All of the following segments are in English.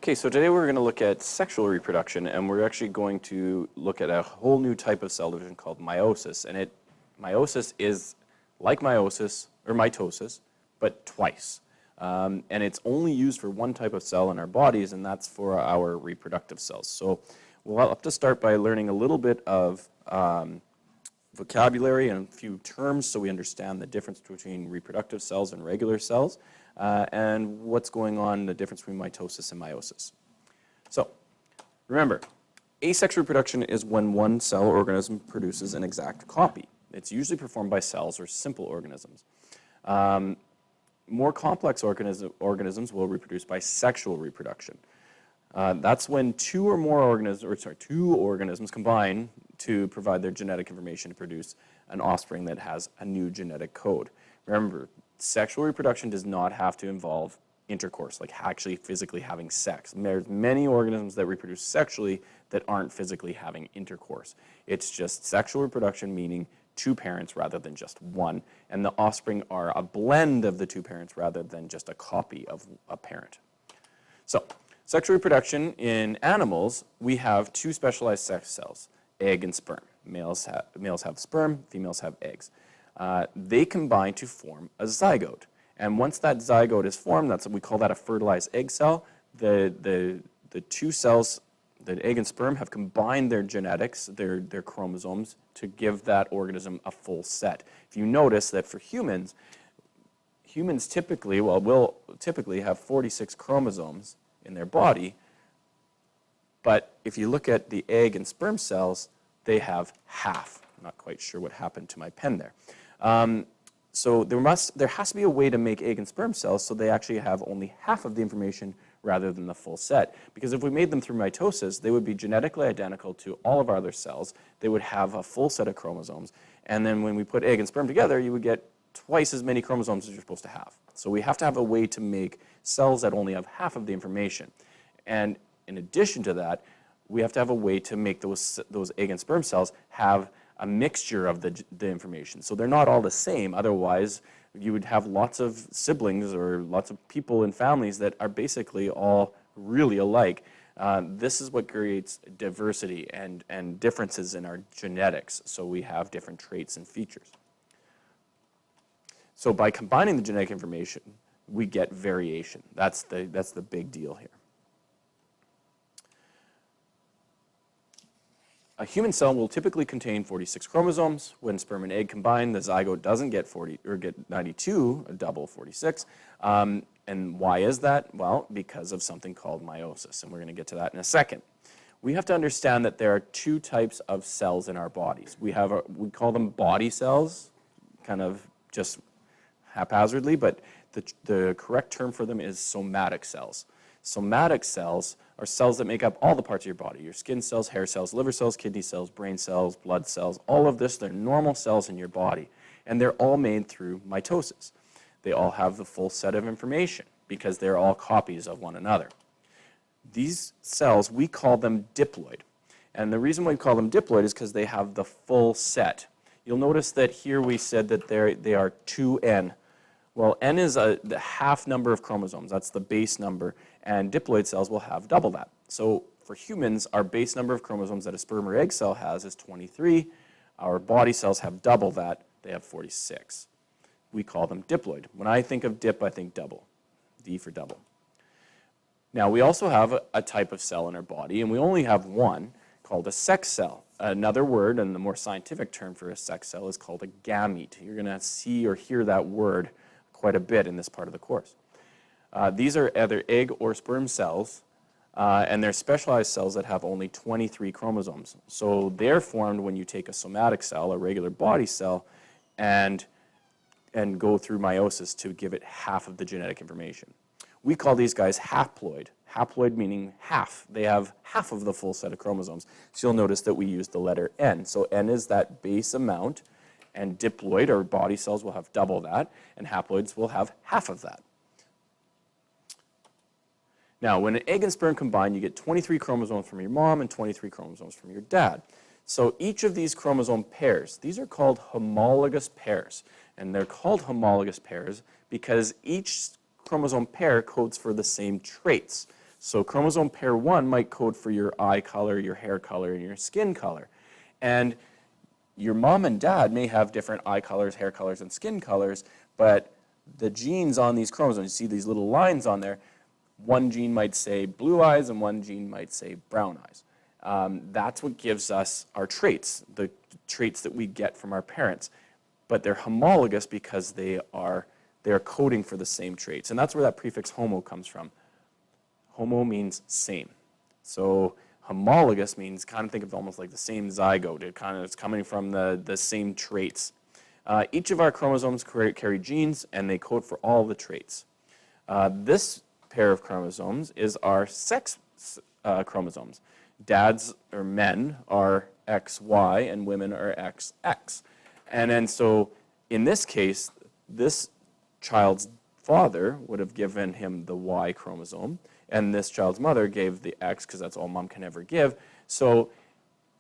Okay, so today we're going to look at sexual reproduction, and we're actually going to look at a whole new type of cell division called meiosis. And meiosis is like meiosis, or mitosis, but twice. And it's only used for one type of cell in our bodies, and that's for our reproductive cells. So we'll have to start by learning a little bit of vocabulary and a few terms so we understand the difference between reproductive cells and regular cells, and what's going on, the difference between mitosis and meiosis. So remember, asexual reproduction is when one cell or organism produces an exact copy. It's usually performed by cells or simple organisms. More complex organisms will reproduce by sexual reproduction. That's when two organisms combine to provide their genetic information to produce an offspring that has a new genetic code. Remember, sexual reproduction does not have to involve intercourse, like actually physically having sex. There's many organisms that reproduce sexually that aren't physically having intercourse. It's just sexual reproduction, meaning two parents rather than just one, and the offspring are a blend of the two parents rather than just a copy of a parent. So, sexual reproduction in animals, we have two specialized sex cells, egg and sperm. Males have sperm, females have eggs. They combine to form a zygote. And once that zygote is formed, we call that a fertilized egg cell. The two cells, the egg and sperm, have combined their genetics, their chromosomes, to give that organism a full set. If you notice that for humans typically, will typically have 46 chromosomes in their body, but if you look at the egg and sperm cells, they have half. I'm not quite sure what happened to my pen there. So there has to be a way to make egg and sperm cells so they actually have only half of the information rather than the full set. Because if we made them through mitosis, they would be genetically identical to all of our other cells. They would have a full set of chromosomes. And then when we put egg and sperm together, you would get twice as many chromosomes as you're supposed to have. So we have to have a way to make cells that only have half of the information. And in addition to that, we have to have a way to make those egg and sperm cells have a mixture of the information. So they're not all the same. Otherwise, you would have lots of siblings or lots of people in families that are basically all really alike. This is what creates diversity and differences in our genetics. So we have different traits and features. So by combining the genetic information, we get variation. That's the big deal here. A human cell will typically contain 46 chromosomes. When sperm and egg combine, the zygote doesn't get 92, a double 46. And why is that? Well, because of something called meiosis, and we're going to get to that in a second. We have to understand that there are two types of cells in our bodies. We call them body cells, kind of just haphazardly, but the correct term for them is somatic cells. Somatic cells are cells that make up all the parts of your body, your skin cells, hair cells, liver cells, kidney cells, brain cells, blood cells, all of this, they're normal cells in your body. And they're all made through mitosis. They all have the full set of information because they're all copies of one another. These cells, we call them diploid. And the reason we call them diploid is because they have the full set. You'll notice that here we said that they are 2n. Well, n is the half number of chromosomes. That's the base number. And diploid cells will have double that. So for humans, our base number of chromosomes that a sperm or egg cell has is 23. Our body cells have double that. They have 46. We call them diploid. When I think of dip, I think double. D for double. Now, we also have a type of cell in our body, and we only have one, called a sex cell. Another word, and the more scientific term for a sex cell, is called a gamete. You're going to see or hear that word quite a bit in this part of the course. These are either egg or sperm cells, and they're specialized cells that have only 23 chromosomes. So they're formed when you take a somatic cell, a regular body cell, and go through meiosis to give it half of the genetic information. We call these guys haploid. Haploid meaning half. They have half of the full set of chromosomes. So you'll notice that we use the letter N. So N is that base amount, and diploid, or body cells, will have double that, and haploids will have half of that. Now, when an egg and sperm combine, you get 23 chromosomes from your mom and 23 chromosomes from your dad. So each of these chromosome pairs, these are called homologous pairs. And they're called homologous pairs because each chromosome pair codes for the same traits. So chromosome pair 1 might code for your eye color, your hair color, and your skin color. And your mom and dad may have different eye colors, hair colors, and skin colors, but the genes on these chromosomes, you see these little lines on there, one gene might say blue eyes and one gene might say brown eyes. That's what gives us our traits, the traits that we get from our parents. But they're homologous because they are coding for the same traits. And that's where that prefix homo comes from. Homo means same. So homologous means kind of think of it almost like the same zygote. It's coming from the same traits. Each of our chromosomes carry genes and they code for all the traits. This pair of chromosomes is our sex chromosomes. Dads or men are XY and women are XX. And then so in this case, this child's father would have given him the Y chromosome, and this child's mother gave the X because that's all mom can ever give. So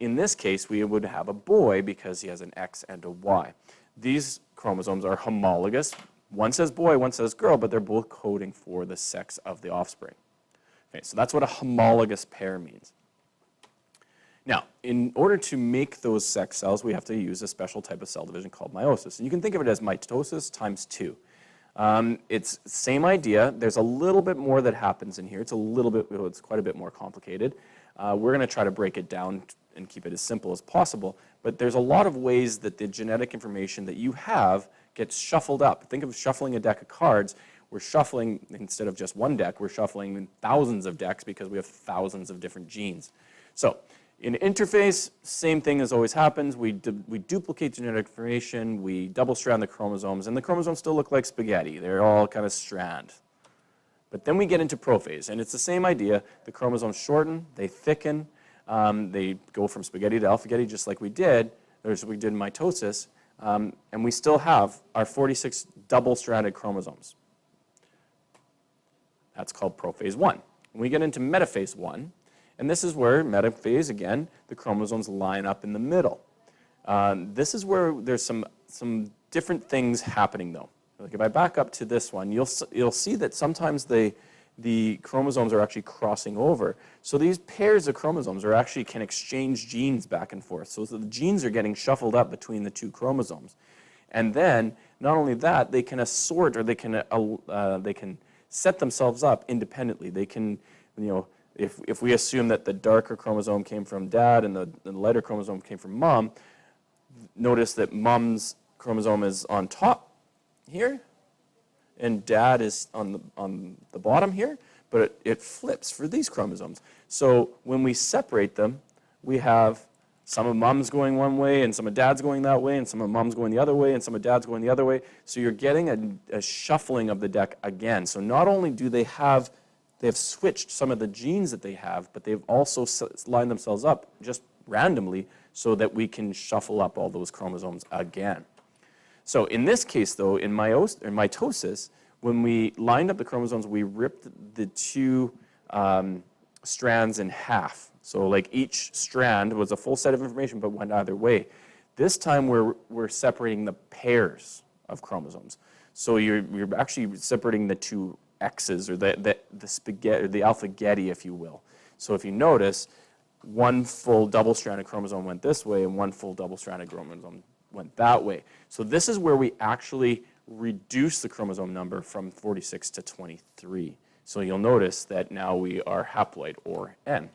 in this case, we would have a boy because he has an X and a Y. These chromosomes are homologous. One says boy, one says girl, but they're both coding for the sex of the offspring. Okay, so that's what a homologous pair means. Now, in order to make those sex cells, we have to use a special type of cell division called meiosis. And you can think of it as mitosis times 2. It's the same idea. There's a little bit more that happens in here. It's quite a bit more complicated. We're going to try to break it down and keep it as simple as possible. But there's a lot of ways that the genetic information that you have gets shuffled up. Think of shuffling a deck of cards. We're shuffling, instead of just one deck, we're shuffling thousands of decks because we have thousands of different genes. So in interphase, same thing as always happens. We duplicate genetic information, we double strand the chromosomes, and the chromosomes still look like spaghetti. They're all kind of strand. But then we get into prophase, and it's the same idea. The chromosomes shorten, they thicken, they go from spaghetti to alpha-getty just like we did in mitosis, and we still have our 46 double-stranded chromosomes. That's called prophase 1. When we get into metaphase 1, and this is where, metaphase, again, the chromosomes line up in the middle. This is where there's some different things happening, though. Like if I back up to this one, you'll see that sometimes the chromosomes are actually crossing over. So these pairs of chromosomes can exchange genes back and forth. So the genes are getting shuffled up between the two chromosomes. And then, not only that, they can assort, or they can set themselves up independently. They can, if we assume that the darker chromosome came from dad and the lighter chromosome came from mom, notice that mom's chromosome is on top here and dad is on the bottom here, but it flips for these chromosomes. So when we separate them, we have some of mom's going one way and some of dad's going that way and some of mom's going the other way and some of dad's going the other way. So you're getting a shuffling of the deck again. So not only do they have switched some of the genes that they have, but they've also lined themselves up just randomly so that we can shuffle up all those chromosomes again. So in this case, though, in mitosis, when we lined up the chromosomes, we ripped the two strands in half. So like each strand was a full set of information but went either way. This time we're separating the pairs of chromosomes. So you're actually separating the two X's, or the spaghetti, or the alpha-getty, if you will. So if you notice, one full double-stranded chromosome went this way and one full double-stranded chromosome went that way. So this is where we actually reduce the chromosome number from 46 to 23. So you'll notice that now we are haploid, or N.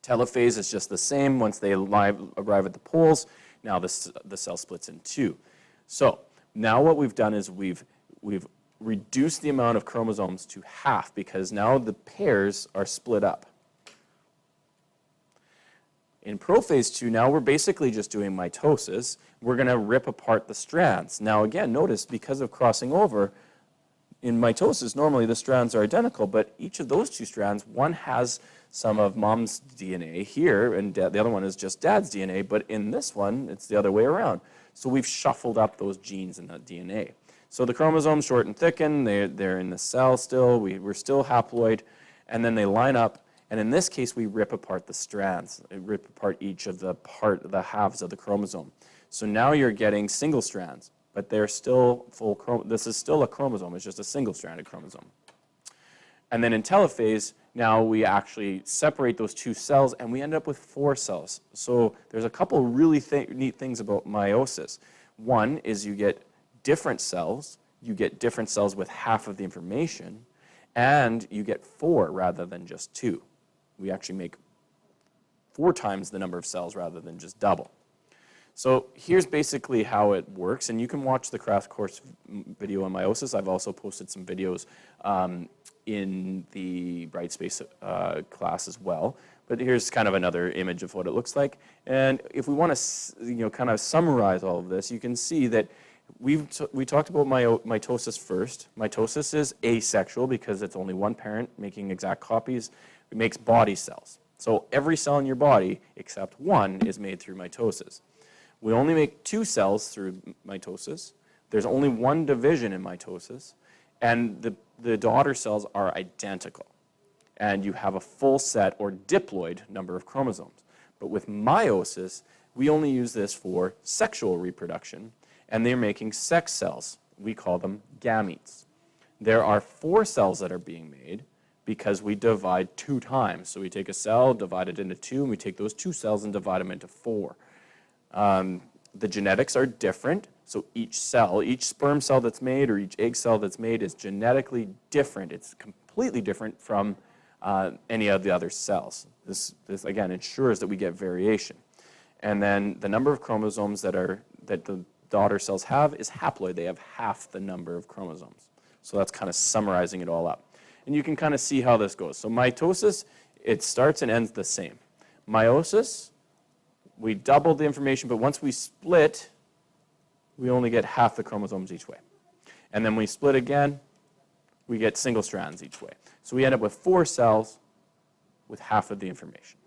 Telophase is just the same. Once they arrive at the poles, now the cell splits in two. So now what we've done is we've reduced the amount of chromosomes to half because now the pairs are split up. In prophase 2, now we're basically just doing mitosis. We're going to rip apart the strands. Now again, notice because of crossing over, in mitosis, normally the strands are identical, but each of those two strands, one has some of mom's DNA here, and the other one is just dad's DNA, but in this one, it's the other way around. So we've shuffled up those genes in that DNA. So the chromosomes short and thicken, they're in the cell still, we're still haploid, and then they line up, and in this case, we rip apart the strands. We rip apart each of the halves of the chromosome. So now you're getting single strands, but they're still this is still a chromosome, it's just a single-stranded chromosome. And then in telophase, Now we actually separate those 2 cells and we end up with 4 cells. So there's a couple really neat things about meiosis. One is you get different cells, with half of the information, and you get 4 rather than just 2. We actually make 4 times the number of cells rather than just double. So here's basically how it works, and you can watch the crash course video on meiosis. I've also posted some videos in the Brightspace class as well. But here's kind of another image of what it looks like. And if we want to, kind of summarize all of this, you can see that we talked about mitosis first. Mitosis is asexual because it's only one parent making exact copies. It makes body cells. So every cell in your body except one is made through mitosis. We only make 2 cells through mitosis. There's only 1 division in mitosis, and the daughter cells are identical. And you have a full set or diploid number of chromosomes. But with meiosis, we only use this for sexual reproduction, and they're making sex cells. We call them gametes. There are 4 cells that are being made because we divide 2 times. So we take a cell, divide it into 2, and we take those 2 cells and divide them into 4. The genetics are different, so each cell, each sperm cell that's made or each egg cell that's made is genetically different. It's completely different from any of the other cells. This again ensures that we get variation. And then the number of chromosomes that the daughter cells have is haploid. They have half the number of chromosomes. So that's kind of summarizing it all up. And you can kind of see how this goes. So mitosis, it starts and ends the same. Meiosis, we double the information, but once we split, we only get half the chromosomes each way. And then we split again, we get single strands each way. So we end up with 4 cells with half of the information.